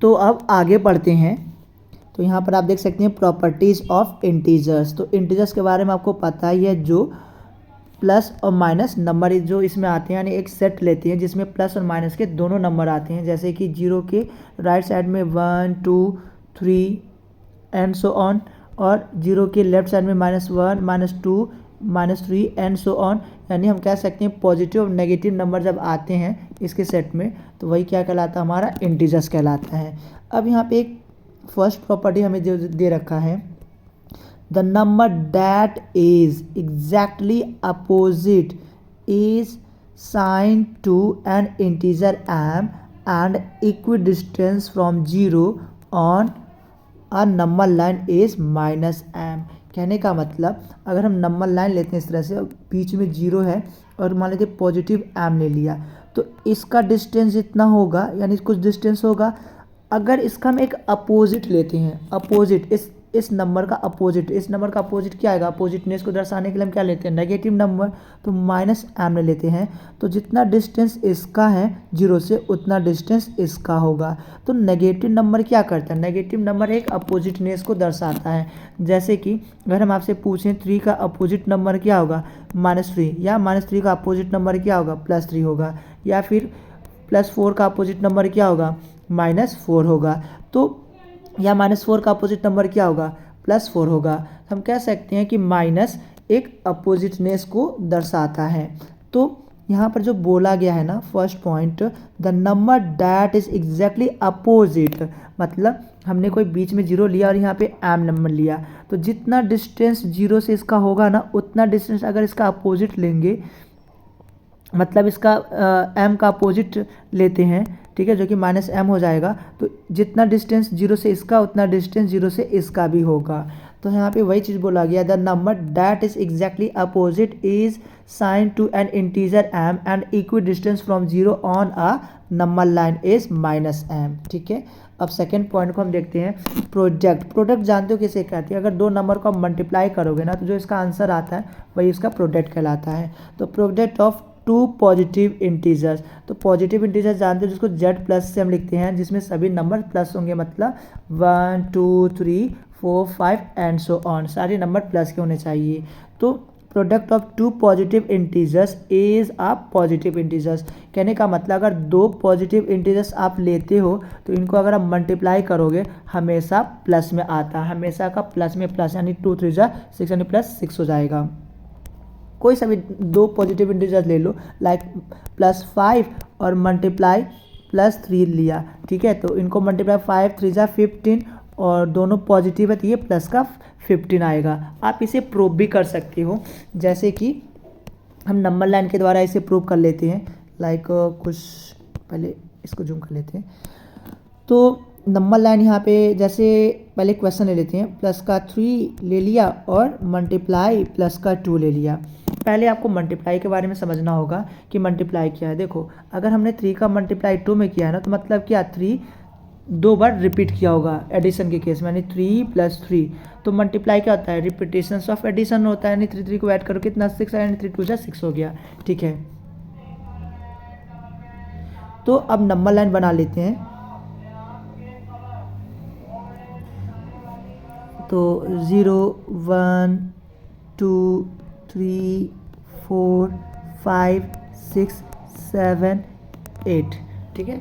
तो अब आगे बढ़ते हैं। तो यहाँ पर आप देख सकते हैं प्रॉपर्टीज़ ऑफ इंटीजर्स। तो इंटीजर्स के बारे में आपको पता ही है, जो प्लस और माइनस नंबर जो इसमें आते हैं, यानी एक सेट लेते हैं जिसमें प्लस और माइनस के दोनों नंबर आते हैं। जैसे कि जीरो के राइट साइड में 1 2 3 एंड सो ऑन, और जीरो के लेफ्ट साइड में -1 -2 -3 एंड सो ऑन। यानी हम कह सकते हैं पॉजिटिव और नेगेटिव नंबर जब आते हैं इसके सेट में, तो वही क्या कहलाता है, हमारा इंटीजर्स कहलाता है। अब यहाँ पे एक फर्स्ट प्रॉपर्टी हमें जो दे रखा है, the number that is exactly opposite is sine to N integer m and equidistance from zero on a number line is -m। कहने का मतलब, अगर हम नंबर लाइन लेते हैं इस तरह से, बीच में जीरो है और मान लीजिए पॉजिटिव m ले लिया, तो इसका डिस्टेंस जितना होगा, यानी कुछ डिस्टेंस होगा। अगर इसका हम एक अपोजिट लेते हैं, अपोजिट इस नंबर का अपोजिट, इस नंबर का अपोजिट क्या आएगा, अपोजिटनेस को दर्शाने के लिए हम क्या लेते हैं, नेगेटिव नंबर, तो -m ले लेते हैं। तो जितना डिस्टेंस इसका है जीरो से, उतना डिस्टेंस इसका होगा। तो नेगेटिव नंबर क्या करता है, नेगेटिव नंबर एक अपोजिटनेस को दर्शाता है। जैसे कि अगर हम आपसे पूछें 3 का अपोजिट नंबर क्या होगा, -3, या -3 का अपोजिट नंबर क्या होगा, +3 होगा, या फिर +4 का अपोजिट नंबर क्या होगा, -4 होगा। तो या -4 का अपोजिट नंबर क्या होगा, +4 होगा। हम कह सकते हैं कि माइनस एक अपोजिटनेस को दर्शाता है। तो यहाँ पर जो बोला गया है ना, first point, the number that is exactly opposite, मतलब हमने कोई बीच में जीरो लिया और यहाँ पे m नंबर लिया, तो जितना डिस्टेंस जीरो से इसका होगा ना, उतना डिस्टेंस अगर इसका अपोजिट लेंगे, मतलब इसका m का अपोजिट लेते हैं, ठीक है, जो कि -m हो जाएगा, तो जितना डिस्टेंस जीरो से इसका, उतना डिस्टेंस जीरो से इसका भी होगा। तो यहाँ पे वही चीज़ बोला गया, the number that is exactly opposite is sine to N integer m and equi distance from zero on a number line is -m। ठीक है, अब सेकेंड पॉइंट को हम देखते हैं, प्रोडक्ट। प्रोडक्ट जानते हो किसे कहते हैं, अगर दो नंबर को आप मल्टीप्लाई करोगे ना, तो जो इसका आंसर आता है वही इसका प्रोडक्ट कहलाता है। तो product of two positive integers, तो पॉजिटिव इंटीजर्स जानते हैं जिसको z+ से हम लिखते हैं, जिसमें सभी नंबर प्लस होंगे, मतलब 1 2 3 4 5 एंड सो ऑन, सारे नंबर प्लस के होने चाहिए। तो product of two positive integers is a positive integers. कहने का मतलब, अगर दो पॉजिटिव इंटीजर्स आप लेते हो, तो इनको अगर आप मल्टीप्लाई करोगे हमेशा प्लस में आता है, हमेशा का प्लस में प्लस, यानी 2 3 जा 6 यानी +6 हो जाएगा। कोई सा भी दो पॉजिटिव इंटीजर्स ले लो, लाइक +5 और मल्टीप्लाई +3 लिया, ठीक है, तो इनको मल्टीप्लाई 5 3 जा 15, और दोनों पॉजिटिव है तो ये प्लस का 15 आएगा। आप इसे प्रूव भी कर सकते हो, जैसे कि हम नंबर लाइन के द्वारा इसे प्रूव कर लेते हैं। लाइक कुछ पहले इसको जूम कर लेते हैं। तो नंबर लाइन यहाँ पे, जैसे पहले क्वेश्चन ले लेते हैं, प्लस का 3 ले लिया और मल्टीप्लाई प्लस का 2 ले लिया। पहले आपको मल्टीप्लाई के बारे में समझना होगा कि मल्टीप्लाई क्या है। देखो, अगर हमने 3 का मल्टीप्लाई 2 में किया है ना, तो मतलब क्या, 3 दो बार रिपीट किया होगा एडिशन के केस में, यानी 3 + 3। तो मल्टीप्लाई क्या होता है, रिपीटेशन ऑफ एडिशन होता है, यानी 3 3 को ऐड करो कितना, 6 यानी 3 2 जा 6 हो गया। ठीक है, तो अब नंबर लाइन बना लेते हैं। तो 0 1 2 3 4 5 6 7 8। ठीक है,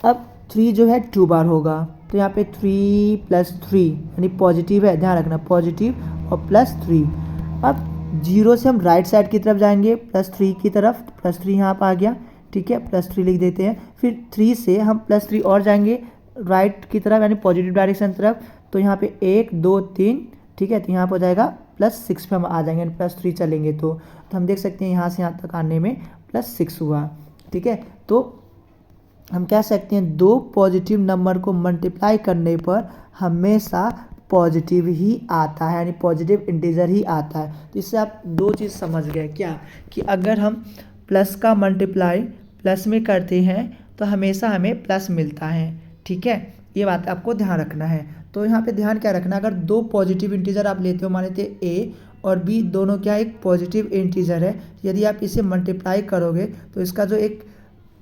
अब 3 जो है 2 बार होगा, तो यहाँ पे 3 + 3 यानी पॉजिटिव है, ध्यान रखना पॉजिटिव और +3। अब 0 से हम राइट साइड की तरफ जाएंगे, +3 की तरफ, +3 यहाँ पर आ गया, ठीक है, +3 लिख देते हैं। फिर 3 से हम +3 और जाएंगे राइट की तरफ, यानी पॉजिटिव डायरेक्शन तरफ, तो यहाँ पे 1 2 3, ठीक है, तो यहाँ पर हो जाएगा +6 पे हम आ जाएंगे, +3 चलेंगे तो हम देख सकते हैं यहाँ से यहाँ तक आने में +6 हुआ। ठीक है, तो हम कह सकते हैं दो पॉजिटिव नंबर को मल्टीप्लाई करने पर हमेशा पॉजिटिव ही आता है, यानी पॉजिटिव इंटीजर ही आता है। तो इससे आप दो चीज़ समझ गए, क्या कि अगर हम प्लस का मल्टीप्लाई प्लस में करते हैं तो हमेशा हमें प्लस मिलता है। ठीक है, ये बात आपको ध्यान रखना है। तो यहाँ पे ध्यान क्या रखना, अगर दो पॉजिटिव इंटीजर आप लेते हो, मान लेते ए और बी, दोनों क्या एक पॉजिटिव इंटीजर है, यदि आप इसे मल्टीप्लाई करोगे तो इसका जो एक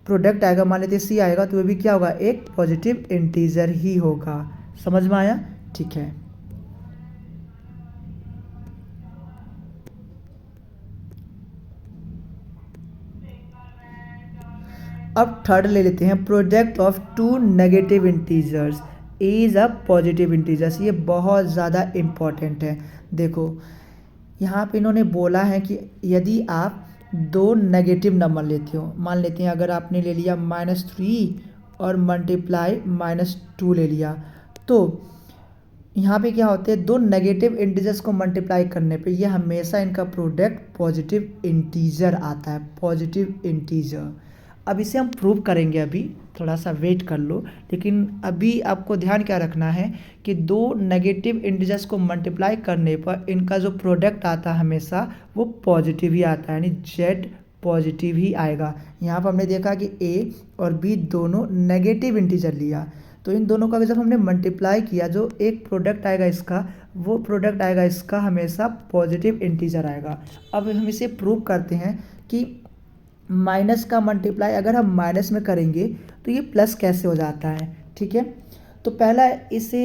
प्रोडक्ट आएगा, मान लेते सी आएगा, तो वो भी क्या होगा, एक पॉजिटिव इंटीजर ही होगा। समझ में आया? ठीक है। अब थर्ड ले लेते हैं, product of two negative integers is a positive integers. ये बहुत ज़्यादा इम्पॉर्टेंट है। देखो यहाँ पे इन्होंने बोला है कि यदि आप दो नेगेटिव नंबर लेते हो, मान लेते हैं अगर आपने ले लिया -3 और मल्टीप्लाई -2 ले लिया, तो यहाँ पे क्या होते हैं, दो नेगेटिव इंटीजर्स को मल्टीप्लाई करने पे ये हमेशा इनका प्रोडक्ट पॉजिटिव इंटीजर आता है, पॉजिटिव इंटीजर। अब इसे हम प्रूव करेंगे, अभी थोड़ा सा वेट कर लो। लेकिन अभी आपको ध्यान क्या रखना है कि दो नेगेटिव इंटीजर्स को मल्टीप्लाई करने पर इनका जो प्रोडक्ट आता है हमेशा वो पॉजिटिव ही आता है, यानी जेड पॉजिटिव ही आएगा। यहाँ पर हमने देखा कि ए और बी दोनों नेगेटिव इंटीजर लिया, तो इन दोनों का जब हमने मल्टीप्लाई किया, जो एक प्रोडक्ट आएगा इसका, वो प्रोडक्ट आएगा इसका हमेशा पॉजिटिव इंटीजर आएगा। अब हम इसे प्रूव करते हैं कि माइनस का मल्टीप्लाई अगर हम माइनस में करेंगे तो ये प्लस कैसे हो जाता है। ठीक है, तो पहला इसे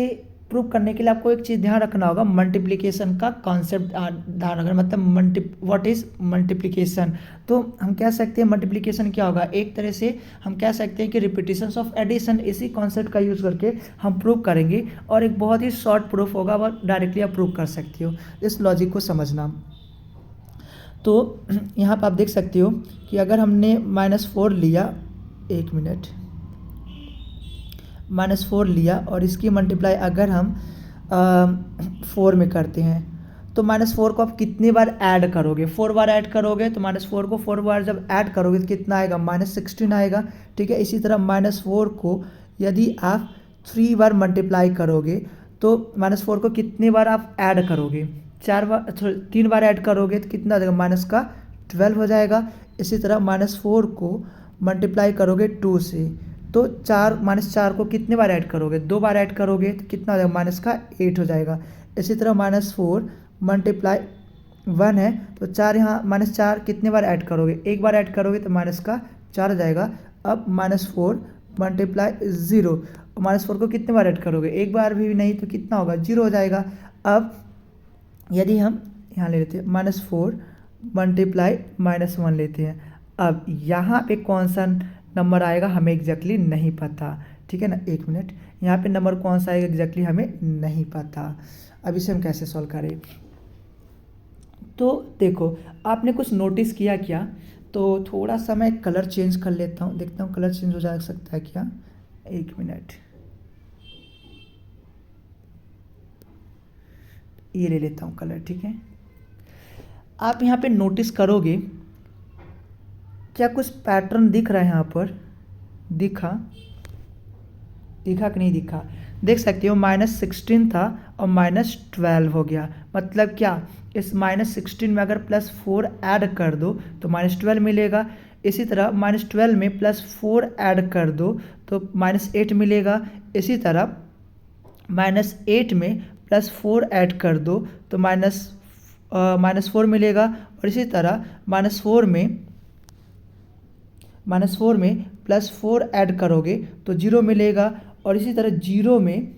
प्रूव करने के लिए आपको एक चीज़ ध्यान रखना होगा, मल्टीप्लिकेशन का कॉन्सेप्ट ध्यान रखना। मतलब व्हाट इज़ मल्टीप्लिकेशन, तो हम कह सकते हैं मल्टीप्लिकेशन क्या होगा, एक तरह से हम कह सकते हैं कि रिपीटिशंस ऑफ एडिशन। इसी कॉन्सेप्ट का यूज़ करके हम प्रूव करेंगे, और एक बहुत ही शॉर्ट प्रूफ होगा, वह डायरेक्टली आप प्रूव कर सकते हो। इस लॉजिक को समझना। तो यहाँ पर आप देख सकते हो कि अगर हमने -4 लिया, एक मिनट, -4 लिया और इसकी मल्टीप्लाई अगर हम 4 में करते हैं, तो -4 को आप कितनी बार ऐड करोगे, 4 बार ऐड करोगे, तो -4 को 4 बार जब ऐड करोगे तो कितना आएगा, -16 आएगा। ठीक है, इसी तरह -4 को यदि आप 3 बार मल्टीप्लाई करोगे, तो -4 को कितनी बार आप ऐड करोगे, 3 बार ऐड करोगे तो कितना आ जाएगा, -12 हो जाएगा। इसी तरह -4 को मल्टीप्लाई करोगे 2 से, तो -4 को कितने बार ऐड करोगे, 2 बार ऐड करोगे तो कितना हो जाएगा, -8 हो जाएगा। इसी तरह -4 मल्टीप्लाई 1 है, तो 4 यहाँ -4 कितने बार ऐड करोगे, 1 बार ऐड करोगे तो -4 हो जाएगा। अब -4 मल्टीप्लाई 0, -4 को कितने बार ऐड करोगे, 1 बार भी नहीं, तो कितना होगा, 0 हो जाएगा। अब यदि हम यहाँ ले लेते हैं -4 मल्टीप्लाई -1 लेते हैं, अब यहाँ पे कौन सा नंबर आएगा हमें एग्जैक्टली नहीं पता। ठीक है ना, एक मिनट, यहाँ पे नंबर कौन सा आएगा एग्जैक्टली हमें नहीं पता। अब इसे हम कैसे सॉल्व करें, तो देखो आपने कुछ नोटिस किया क्या, तो थोड़ा सा मैं कलर चेंज कर लेता हूँ, देखता हूँ कलर चेंज हो जा सकता है क्या, एक मिनट, ये ले लेता हूँ कलर। ठीक है, आप यहाँ पे नोटिस करोगे क्या कुछ पैटर्न दिख रहा है, यहाँ पर दिखा कि नहीं दिखा, देख सकते हो -16 था और -12 हो गया। मतलब क्या, इस -16 में अगर +4 ऐड कर दो तो -12 मिलेगा। इसी तरह -12 में +4 ऐड कर दो तो -8 मिलेगा। इसी तरह -8 में +4 ऐड कर दो तो -4 मिलेगा। और इसी तरह -4 में +4 ऐड करोगे तो 0 मिलेगा। और इसी तरह 0 में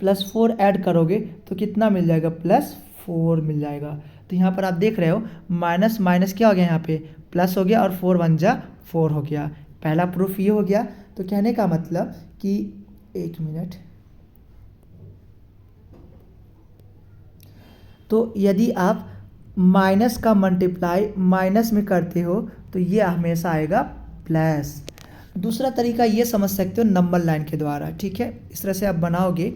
+4 ऐड करोगे तो कितना मिल जाएगा, +4 मिल जाएगा। तो यहाँ पर आप देख रहे हो माइनस माइनस क्या हो गया, यहाँ पे प्लस हो गया और 4 1 जा 4 हो गया। पहला प्रूफ ये हो गया। तो कहने का मतलब कि एक मिनट, तो यदि आप माइनस का मल्टीप्लाई माइनस में करते हो तो ये हमेशा आएगा प्लस। दूसरा तरीका ये समझ सकते हो नंबर लाइन के द्वारा। ठीक है, इस तरह से आप बनाओगे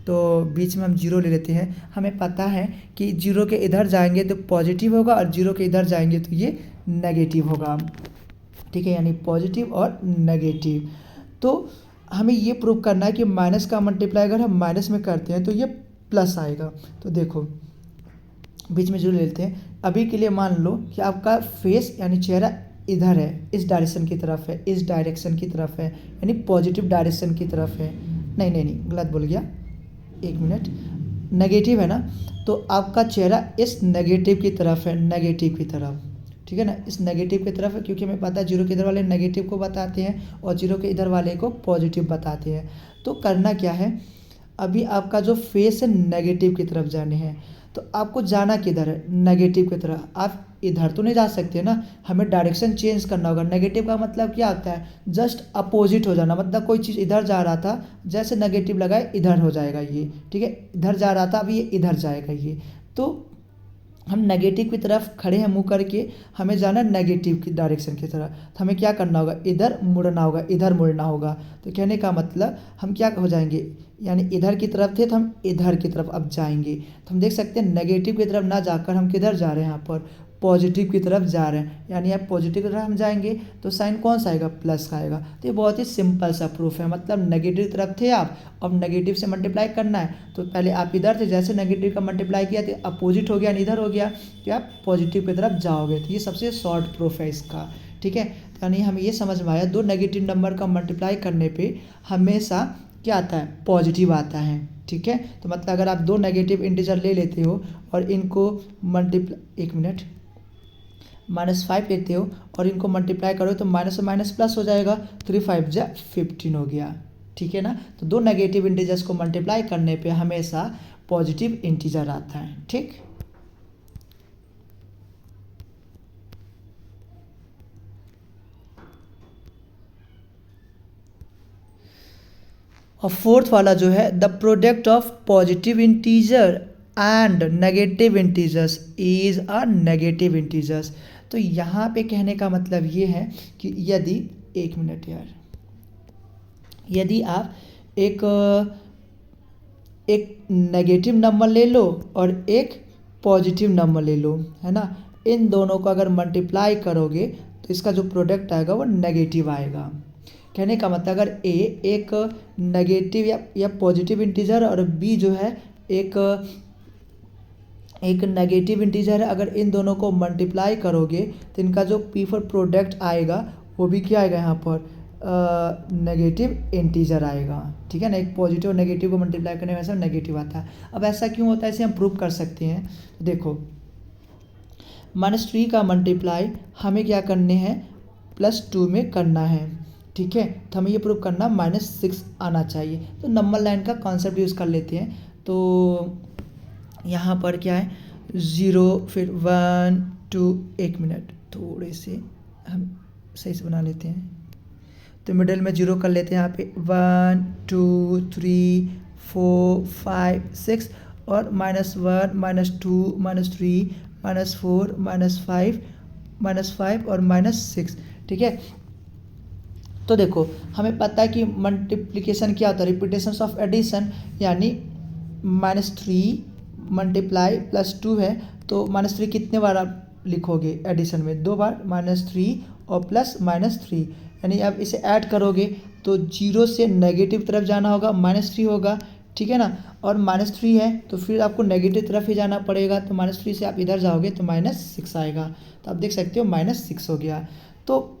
तो बीच में हम 0 ले लेते हैं। हमें पता है कि 0 के इधर जाएंगे तो पॉजिटिव होगा और 0 के इधर जाएंगे तो ये नेगेटिव होगा। ठीक है, यानी पॉजिटिव और नेगेटिव। तो हमें ये प्रूव करना है कि माइनस का मल्टीप्लाई अगर हम माइनस में करते हैं तो ये प्लस आएगा। तो देखो बीच में 0 ले लेते हैं। अभी के लिए मान लो कि आपका फेस यानी चेहरा इधर है, इस डायरेक्शन की तरफ है, इस डायरेक्शन की तरफ है, यानी पॉजिटिव डायरेक्शन की तरफ है। नहीं गलत बोल गया, एक मिनट, नेगेटिव है ना, तो आपका चेहरा इस नेगेटिव की तरफ है, नेगेटिव की तरफ। ठीक है ना, इस नेगेटिव की तरफ, क्योंकि हमें पता है जीरो के इधर वाले नेगेटिव को बताते हैं और जीरो के इधर वाले को पॉजिटिव बताते हैं। तो करना क्या है, अभी आपका जो फेस है नेगेटिव की तरफ जाने हैं, तो आपको जाना किधर है, नेगेटिव की तरफ। आप इधर तो नहीं जा सकते ना, हमें डायरेक्शन चेंज करना होगा। नेगेटिव का मतलब क्या होता है, जस्ट अपोजिट हो जाना, मतलब कोई चीज़ इधर जा रहा था, जैसे नेगेटिव लगाए इधर हो जाएगा ये, ठीक है, इधर जा रहा था, अब ये इधर जाएगा ये। तो हम नेगेटिव की तरफ खड़े हैं मुंह करके, हमें जाना नेगेटिव की डायरेक्शन की तरफ, तो हमें क्या करना होगा, इधर मुड़ना होगा, इधर मुड़ना होगा। तो कहने का मतलब हम क्या हो जाएंगे, यानी इधर की तरफ थे तो हम इधर की तरफ अब जाएंगे। तो हम देख सकते हैं नेगेटिव की तरफ ना जाकर हम किधर जा रहे हैं, यहाँ पर पॉजिटिव की तरफ जा रहे हैं, यानी अब पॉजिटिव की तरफ हम जाएंगे तो साइन कौन सा आएगा, प्लस का आएगा। तो ये बहुत ही सिंपल सा प्रूफ है, मतलब नेगेटिव की तरफ थे आप, अब नेगेटिव से मल्टीप्लाई करना है, तो पहले आप इधर थे, जैसे नेगेटिव का मल्टीप्लाई किया तो अपोजिट हो गया, इधर हो गया, कि आप पॉजिटिव की तरफ जाओगे। तो ये सबसे शॉर्ट प्रूफ है इसका, ठीक है। यानी हमें ये समझ में आया, दो नेगेटिव नंबर का मल्टीप्लाई करने पर हमेशा क्या आता है, पॉजिटिव आता है, ठीक है। तो मतलब अगर आप दो नेगेटिव इंटीजर ले लेते हो और इनको मल्टीप्लाई, एक मिनट, -5 लेते हो और इनको मल्टीप्लाई करो तो माइनस से माइनस प्लस हो जाएगा, 3 5 जा 15 हो गया, ठीक है ना। तो दो नेगेटिव इंटीजर्स को मल्टीप्लाई करने पे हमेशा पॉजिटिव इंटीजर आता है, ठीक। और फोर्थ वाला जो है, the product of positive integer and negative integers is a negative integers. तो यहाँ पे कहने का मतलब ये है कि यदि, एक मिनट यार, यदि आप एक नेगेटिव नंबर ले लो और एक पॉजिटिव नंबर ले लो, है ना, इन दोनों को अगर मल्टीप्लाई करोगे तो इसका जो प्रोडक्ट आएगा वो नेगेटिव आएगा। कहने का मतलब अगर ए एक नेगेटिव या पॉजिटिव इंटीजर और बी जो है एक नेगेटिव इंटीजर है, अगर इन दोनों को मल्टीप्लाई करोगे तो इनका जो पी फॉर प्रोडक्ट आएगा वो भी क्या आएगा, यहाँ पर नेगेटिव इंटीजर आएगा, ठीक है ना। एक पॉजिटिव और नेगेटिव को मल्टीप्लाई करने में ऐसा नेगेटिव आता है। अब ऐसा क्यों होता है, इसे हम प्रूव कर सकते हैं। देखो, -3 का मल्टीप्लाई हमें क्या करने हैं, +2 में करना है, ठीक है। तो हमें ये प्रूव करना -6 आना चाहिए। तो नंबर लाइन का कॉन्सेप्ट यूज़ कर लेते हैं। तो यहाँ पर क्या है, 0 फिर 1 2, एक मिनट, थोड़े से हम सही से बना लेते हैं। तो मिडिल में 0 कर लेते हैं, यहाँ पे 1 2 3 4 5 6 और -1 -2 -3 -4 -5 और -6, ठीक है। तो देखो, हमें पता है कि मल्टीप्लिकेशन क्या होता है, रिपीटेशन ऑफ एडिशन, यानी -3 मल्टीप्लाई +2 है, तो -3 कितने बार आप लिखोगे एडिशन में, 2 बार, -3 और प्लस -3, यानी अब इसे ऐड करोगे तो 0 से नेगेटिव तरफ जाना होगा, -3 होगा, ठीक है ना। और -3 है तो फिर आपको नेगेटिव तरफ ही जाना पड़ेगा, तो -3 से आप इधर जाओगे तो -6 आएगा। तो आप देख सकते हो -6 हो गया। तो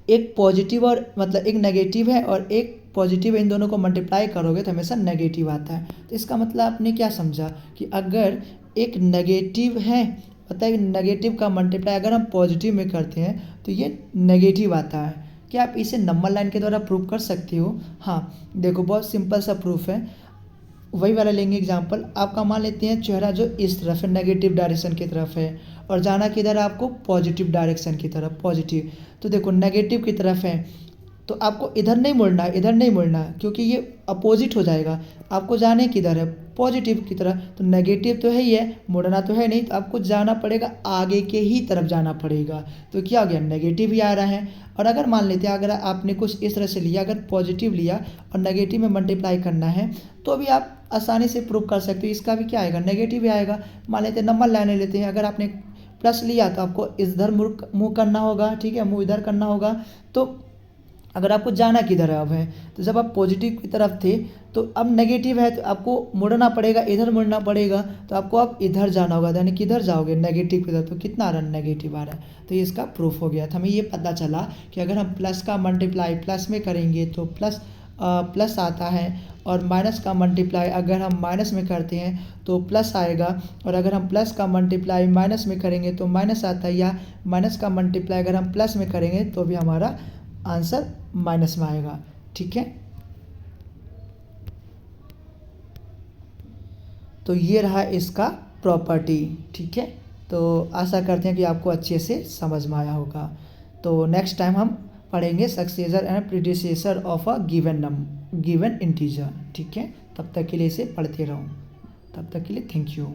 एक पॉजिटिव और मतलब एक नेगेटिव है और एक पॉजिटिव है, इन दोनों को मल्टीप्लाई करोगे तो हमेशा नेगेटिव आता है। तो इसका मतलब आपने क्या समझा कि अगर एक नेगेटिव है, पता है नेगेटिव का मल्टीप्लाई अगर हम पॉजिटिव में करते हैं तो ये नेगेटिव आता है। क्या आप इसे नंबर लाइन के द्वारा प्रूव कर सकते हो? हाँ, देखो बहुत सिंपल सा प्रूफ है, वही वाला लेंगे एग्जाम्पल। आपका मान लेते हैं चेहरा जो इस तरफ है, नेगेटिव डायरेक्शन की तरफ है, और जाना किधर है आपको, पॉजिटिव डायरेक्शन की तरफ, पॉजिटिव। तो देखो नेगेटिव की तरफ है तो आपको इधर नहीं मुड़ना है, इधर नहीं मुड़ना है, क्योंकि ये अपोजिट हो जाएगा। आपको जाने किधर है, पॉजिटिव की तरफ। तो नेगेटिव तो है ही है, मुड़ना तो है नहीं, तो आपको जाना पड़ेगा आगे के ही तरफ जाना पड़ेगा। तो क्या हो गया, नेगेटिव ही आ रहा है। और अगर मान लेते हैं अगर आपने कुछ इस तरह से लिया, अगर पॉजिटिव लिया और नेगेटिव में मल्टीप्लाई करना है तो भी आप आसानी से प्रूव कर सकते हो, इसका भी क्या आएगा, नेगेटिव ही आएगा। मान लेते हैं नंबर लाइन लेते हैं, अगर आपने प्लस लिया तो आपको इधर मुँह करना होगा, ठीक है, मुँह इधर करना होगा। तो अगर आपको जाना किधर है अब है, तो जब आप पॉजिटिव की तरफ थे तो अब नेगेटिव है तो आपको मुड़ना पड़ेगा, इधर मुड़ना पड़ेगा, तो आपको अब इधर जाना होगा, यानी किधर जाओगे, नेगेटिव की तरफ। तो कितना आ रहा है, नेगेटिव आ रहा है। तो ये इसका प्रूफ हो गया। तो हमें ये पता चला कि अगर हम प्लस का मल्टीप्लाई प्लस में करेंगे तो प्लस प्लस आता है और माइनस का मल्टीप्लाई अगर हम माइनस में करते हैं तो प्लस आएगा, और अगर हम प्लस का मल्टीप्लाई माइनस में करेंगे तो माइनस आता है, या माइनस का मल्टीप्लाई अगर हम प्लस में करेंगे तो भी हमारा आंसर माइनस में आएगा। ठीक है, तो ये रहा इसका प्रॉपर्टी। ठीक है, तो आशा करते हैं कि आपको अच्छे से समझ में आया होगा। तो नेक्स्ट टाइम हम पढ़ेंगे successor and predecessor of a given integer. ठीक है, तब तक के लिए इसे पढ़ते रहो। तब तक के लिए थैंक यू।